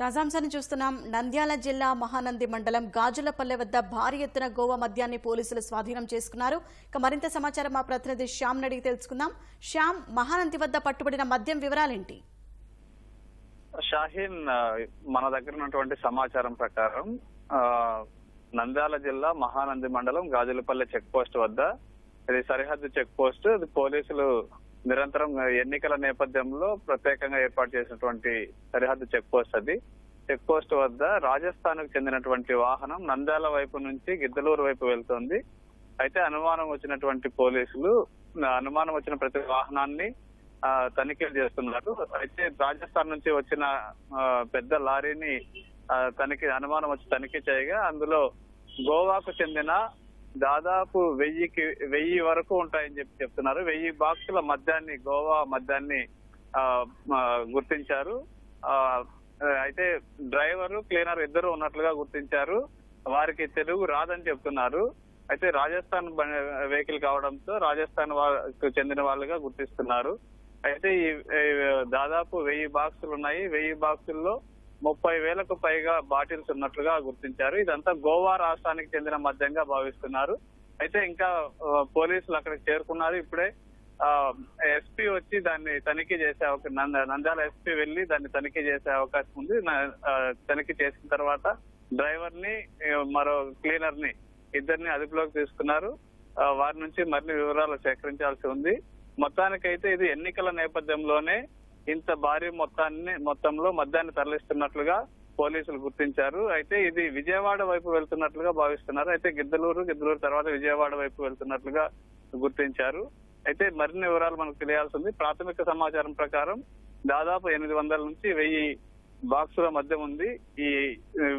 తాజాంశాన్ని చూస్తున్నాం. నంద్యాల జిల్లా మహానంది మండలం గాజులపల్లె వద్ద భారీ ఎత్తున గోవా మద్యాన్ని పోలీసులు స్వాధీనం చేసుకున్నారు. ఇక మరింత సమాచారం మా ప్రతినిధి శ్యామ్ అడిగి తెలుసుకుందాం. శ్యామ్, మహానంది వద్ద పట్టుబడిన మద్యం వివరాలేంటి? షాహీన్, మన దగ్గర ఉన్నటువంటి సమాచారం ప్రకారం నంద్యాల జిల్లా మహానంది మండలం గాజులపల్లె చెక్ పోస్ట్ వద్ద, ఇది సరిహద్దు చెక్ పోస్ట్. ఇది పోలీసులు నిరంతరం ఎన్నికల నేపథ్యంలో ప్రత్యేకంగా ఏర్పాటు చేసినటువంటి సరిహద్దు చెక్ పోస్ట్. అది చెక్ పోస్ట్ వద్ద రాజస్థాన్ కు చెందినటువంటి వాహనం నంద్యాల వైపు నుంచి గిద్దలూరు వైపు వెళ్తోంది. అయితే అనుమానం వచ్చినటువంటి పోలీసులు అనుమానం వచ్చిన ప్రతి వాహనాన్ని తనిఖీలు చేస్తున్నారు. అయితే రాజస్థాన్ నుంచి వచ్చిన పెద్ద లారీని అనుమానం వచ్చి తనిఖీ చేయగా అందులో గోవాకు చెందిన దాదాపు 1000 వరకు ఉంటాయని చెప్తున్నారు. 1000 బాక్సుల మద్యాన్ని, గోవా మద్యాన్ని గుర్తించారు. అయితే డ్రైవరు, క్లీనర్ ఇద్దరు ఉన్నట్లుగా గుర్తించారు. వారికి తెలుగు రాదని చెప్తున్నారు. అయితే రాజస్థాన్ వెహికల్ కావడంతో రాజస్థాన్ కు చెందిన వాళ్ళుగా గుర్తిస్తున్నారు. అయితే ఈ దాదాపు 1000 బాక్సులు ఉన్నాయి. 1000 బాక్సుల్లో 30,000కు పైగా బాటిల్స్ ఉన్నట్లుగా గుర్తించారు. ఇదంతా గోవా రాష్ట్రానికి చెందిన మద్యంగా భావిస్తున్నారు. అయితే ఇంకా పోలీసులు అక్కడికి చేరుకున్నారు. ఇప్పుడే ఎస్పీ వచ్చి దాన్ని తనిఖీ చేసే నంద్యాల ఎస్పీ వెళ్లి దాన్ని తనిఖీ చేసే అవకాశం ఉంది. తనిఖీ చేసిన తర్వాత డ్రైవర్ ని, మరో క్లీనర్ ని, ఇద్దరిని అదుపులోకి తీసుకున్నారు. వారి నుంచి మరిన్ని వివరాలు సేకరించాల్సి ఉంది. మొత్తానికైతే ఇది ఎన్నికల నేపథ్యంలోనే ఇంత భారీ మొత్తంలో మద్యాన్ని తరలిస్తున్నట్లుగా పోలీసులు గుర్తించారు. అయితే ఇది విజయవాడ వైపు వెళ్తున్నట్లుగా భావిస్తున్నారు. అయితే గిద్దలూరు తర్వాత విజయవాడ వైపు వెళ్తున్నట్లుగా గుర్తించారు. అయితే మరిన్ని వివరాలు మనకు తెలియాల్సి ఉంది. ప్రాథమిక సమాచారం ప్రకారం దాదాపు 800 నుంచి 1000 బాక్సుల మద్యం ఉంది. ఈ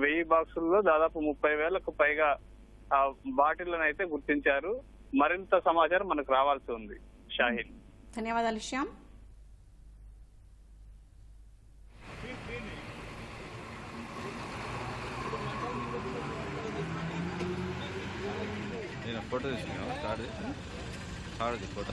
1000 బాక్సుల్లో దాదాపు 30,000కు పైగా బాటిళ్లను అయితే గుర్తించారు. మరింత సమాచారం మనకు రావాల్సి ఉంది. షాహీన్, ధన్యవాదాలు శ్యామ్. నేను ఫోటో తీసుకున్నాను. Start photo